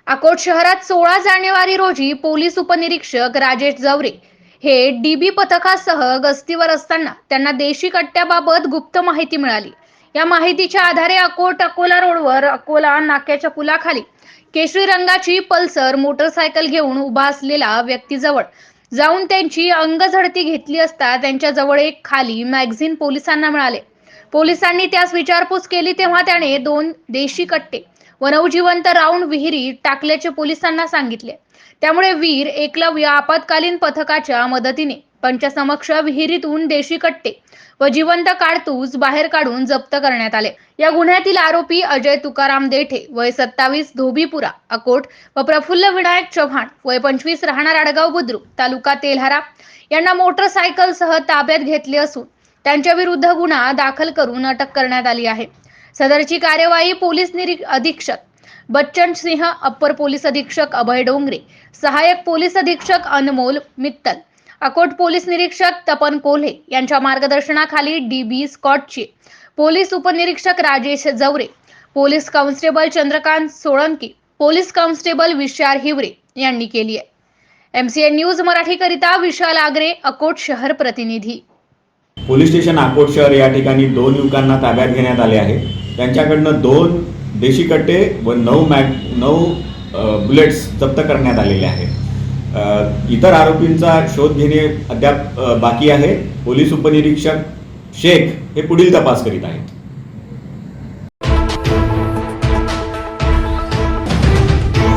अकोट शहरात 16 जानेवारी रोजी पोलीस उपनिरीक्षक राजेश जवरे हे डीबी पथकासह गस्तीवर असताना त्यांना देशी कट्ट्याबाबत गुप्त माहिती मिळाली। या माहितीच्या आधारे अकोट अकोला रोडवर अकोला नाक्याच्या पुलाखाली केशरी रंगाची पल्सर मोटरसायकल घेऊन उभा असलेला व्यक्तीजवळ जाऊन त्यांची अंगझडती घेतली असता त्यांच्याजवळ एक खाली मॅगझिन पोलिसांना मिळाले। पोलिसांनी त्यास विचारपूस केली तेव्हा त्याने 2 देशी कट्टे व नवजिवंत राऊंड विहिरीत टाकल्याचे पोलिसांना सांगितले। त्यामुळे वीर एकलव्य आपत्कालीन पथकाच्या मदतीने पंचसमक्ष विहिरीतून देशी कट्टे व जिवंत कारतूस बाहेर काढून जप्त करण्यात आले। या गुन्ह्यातील आरोपी अजय तुकाराम देठे वय 27 धोबीपुरा अकोट व प्रफुल्ल विनायक चव्हाण वय 25 राहणार आडगाव बुद्रुक तालुका तेल्हारा यांना मोटरसायकलसह ताब्यात घेतले असून त्यांच्या विरुद्ध गुन्हा दाखल करून अटक करण्यात आली आहे। सदरची कार्यवाही पोलीस अधीक्षक बच्चन सिंह, अप्पर पोलीस अधीक्षक अभय डोंगरे, सहाय्यक पोलीस अधीक्षक अनमोल मित्तल, अकोट पोलीस निरीक्षक तपन कोल्हे यांच्या मार्गदर्शनाखाली डीबी स्कॉटचे पोलीस उपनिरीक्षक Rajesh Jaware, police constable Chandrakant Solanki, police constable Vishal Hiware यांनी केली आहे। MCN न्यूज मराठी करिता विशाल आगरे, अकोट शहर प्रतिनिधी। पोलीस स्टेशन अकोट शहर या ठिकाणी 2 युवकांना ताब्यात घेण्यात आले आहे। त्यांच्याकडनं 2 देशी कट्टे व 9 बुलेट्स जप्त करण्यात आलेले आहेत। इतर आरोपींचा शोध घेणे अद्याप बाकी आहे। पोलीस उपनिरीक्षक शेख हे पुढील तपास करीत आहेत।